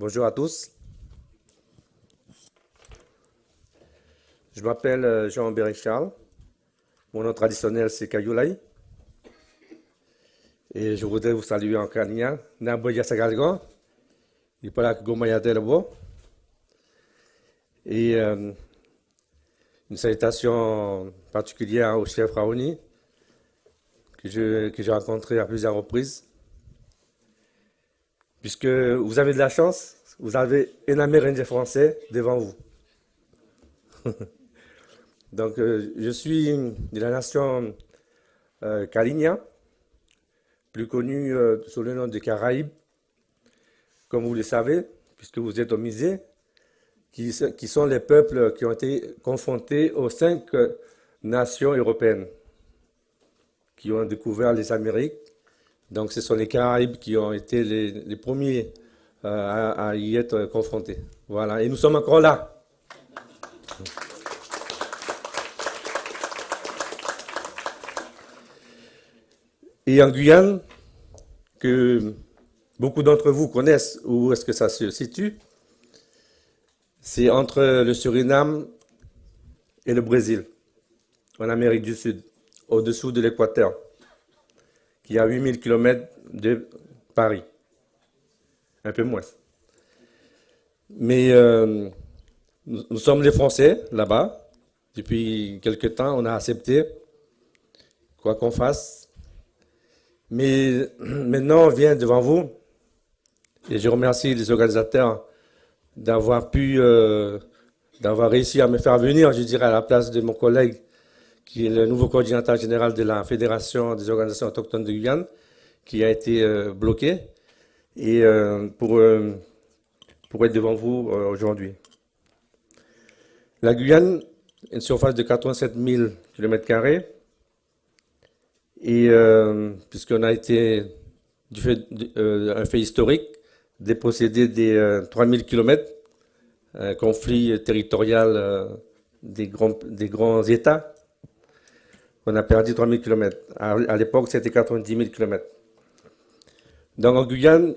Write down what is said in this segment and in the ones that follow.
Bonjour à tous. Je m'appelle Jean-Béric Charles. Mon nom traditionnel, c'est Kayoulay. Et je voudrais vous saluer en Kenya. Naboya Sagalgo. Il parle avec Gomaya Delbo. Et une salutation particulière au chef Raoni, que j'ai rencontré à plusieurs reprises. Puisque vous avez de la chance, vous avez un Amérindien français devant vous. Donc, je suis de la nation Kalinia, plus connue sous le nom des Caraïbes, comme vous le savez, puisque vous êtes au musée, qui sont les peuples qui ont été confrontés aux 5 nations européennes, qui ont découvert les Amériques. Donc, ce sont les Caraïbes qui ont été les premiers à y être confrontés. Voilà, et nous sommes encore là. Et en Guyane, que beaucoup d'entre vous connaissent où est-ce que ça se situe, c'est entre le Suriname et le Brésil, en Amérique du Sud, au-dessous de l'équateur, qui est à 8000 km de Paris, un peu moins. Mais nous sommes les Français là-bas. Depuis quelque temps, on a accepté, quoi qu'on fasse. Mais maintenant, on vient devant vous, et je remercie les organisateurs d'avoir réussi à me faire venir, je dirais, à la place de mon collègue, qui est le nouveau coordinateur général de la Fédération des organisations autochtones de Guyane, qui a été bloqué, et pour être devant vous aujourd'hui. La Guyane, une surface de 87 000 km², et puisqu'on a été, un fait historique, dépossédé des 3000 km, un conflit territorial des grands États, on a perdu 3000 km. À l'époque, c'était 90 000 km. Donc en Guyane,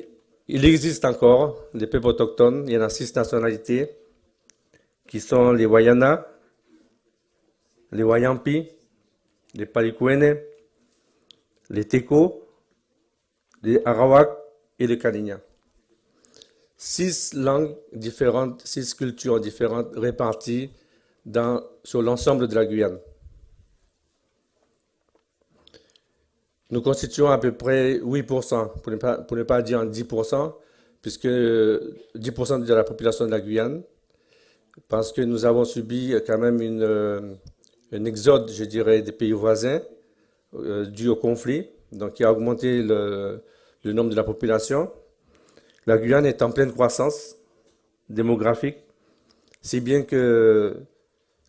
il existe encore des peuples autochtones. Il y en a 6 nationalités, qui sont les Wayana, les Wayampi, les Palikouene, les Teko, les Arawak et les Kalinia. 6 langues différentes, 6 cultures différentes réparties sur l'ensemble de la Guyane. Nous constituons à peu près 8%, pour ne pas dire 10%, puisque 10% de la population de la Guyane, parce que nous avons subi quand même un exode, je dirais, des pays voisins, dû au conflit, donc qui a augmenté le nombre de la population. La Guyane est en pleine croissance démographique, si bien que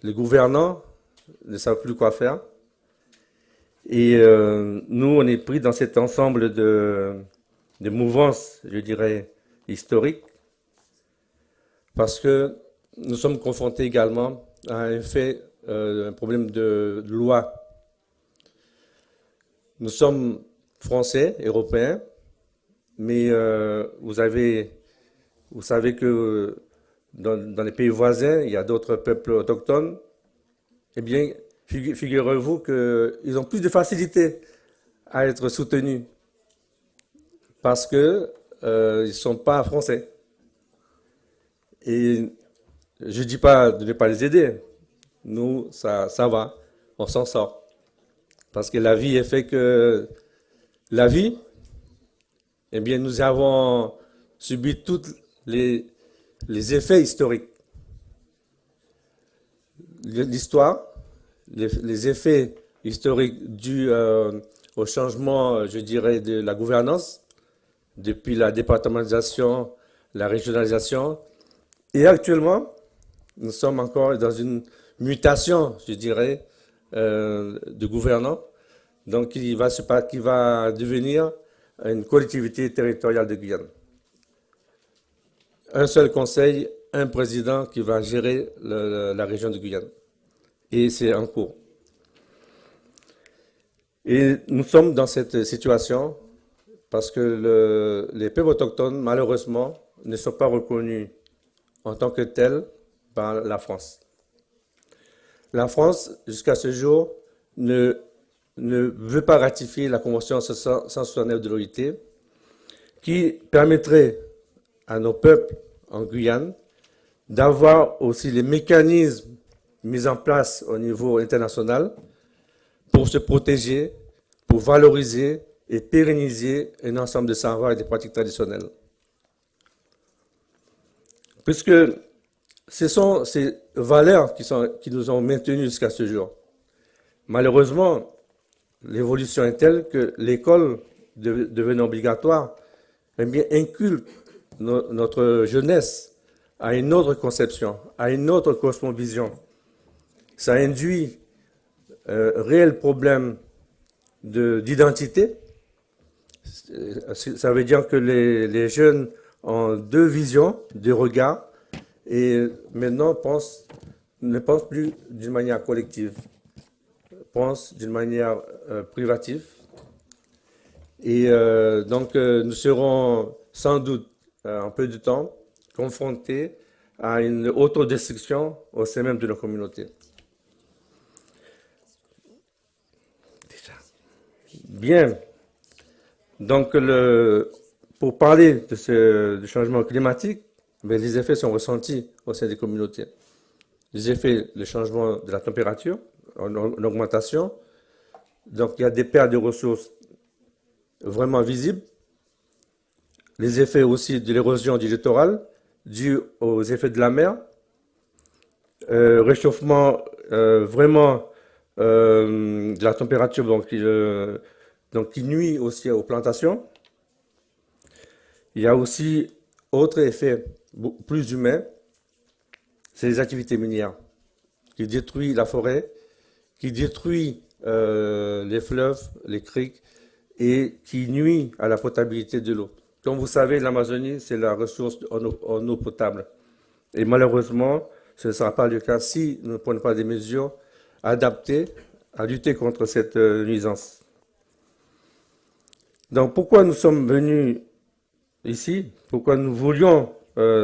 les gouvernants ne savent plus quoi faire. Et nous, on est pris dans cet ensemble de mouvances, je dirais, historiques, parce que nous sommes confrontés également à un problème de loi. Nous sommes français, européens, mais vous savez que dans les pays voisins, il y a d'autres peuples autochtones. Eh bien, figurez-vous qu'ils ont plus de facilité à être soutenus parce qu'ils ne sont pas français. Et je ne dis pas de ne pas les aider. Nous, ça va, on s'en sort. Parce que la vie est fait que la vie, eh bien, nous avons subi tous les effets historiques. L'histoire, les effets historiques dus au changement, je dirais, de la gouvernance, depuis la départementalisation, la régionalisation. Et actuellement, nous sommes encore dans une mutation, je dirais, de gouvernants, donc qui va devenir une collectivité territoriale de Guyane. Un seul conseil, un président qui va gérer la région de Guyane. Et c'est en cours. Et nous sommes dans cette situation parce que les peuples autochtones, malheureusement, ne sont pas reconnus en tant que tels par la France. La France, jusqu'à ce jour, ne veut pas ratifier la Convention 169 de l'OIT, qui permettrait à nos peuples en Guyane d'avoir aussi les mécanismes mis en place au niveau international pour se protéger, pour valoriser et pérenniser un ensemble de savoirs et de pratiques traditionnelles. Puisque ce sont ces valeurs qui nous ont maintenus jusqu'à ce jour. Malheureusement, l'évolution est telle que l'école, devenant obligatoire, inculque notre jeunesse à une autre conception, à une autre cosmovision. Ça induit un réel problème d'identité. Ça veut dire que les jeunes ont deux visions, deux regards, et maintenant ne pensent plus d'une manière collective, pensent d'une manière privative. Et donc nous serons sans doute en peu de temps confrontés à une autodestruction au sein même de nos communautés. Bien. Donc, pour parler du changement climatique, mais les effets sont ressentis au sein des communautés. Les effets, le changement de la température, en augmentation. Donc, il y a des pertes de ressources vraiment visibles. Les effets aussi de l'érosion du littoral, dû aux effets de la mer. Réchauffement vraiment de la température, donc qui nuit aussi aux plantations. Il y a aussi autre effet plus humain, c'est les activités minières qui détruisent la forêt, qui détruisent les fleuves, les criques et qui nuisent à la potabilité de l'eau. Comme vous savez, l'Amazonie, c'est la ressource en eau potable. Et malheureusement, ce ne sera pas le cas si nous ne prenons pas des mesures adaptées à lutter contre cette nuisance. Donc pourquoi nous sommes venus ici, pourquoi nous voulions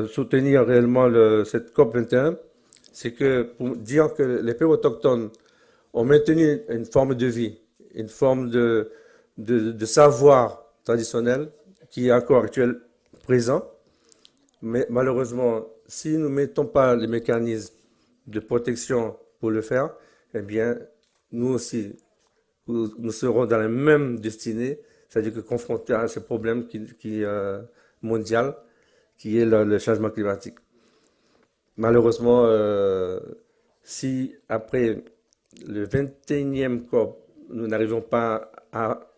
soutenir réellement cette COP21, c'est que pour dire que les peuples autochtones ont maintenu une forme de vie, une forme de savoir traditionnel qui est encore actuel présent. Mais malheureusement, si nous ne mettons pas les mécanismes de protection pour le faire, eh bien, nous aussi, nous serons dans la même destinée, c'est-à-dire que confrontés à ce problème mondial, qui est le changement climatique. Malheureusement, si après le 21e COP, nous n'arrivons pas à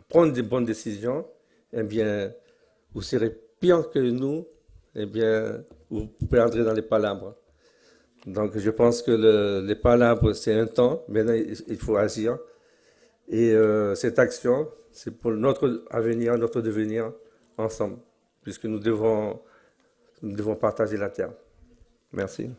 prendre des bonnes décisions, eh bien, vous serez pire que nous, eh bien, vous perdrez dans les palabres. Donc, je pense que les palabres, c'est un temps. Maintenant, il faut agir. Et cette action, c'est pour notre avenir, notre devenir ensemble, puisque nous devons partager la terre. Merci.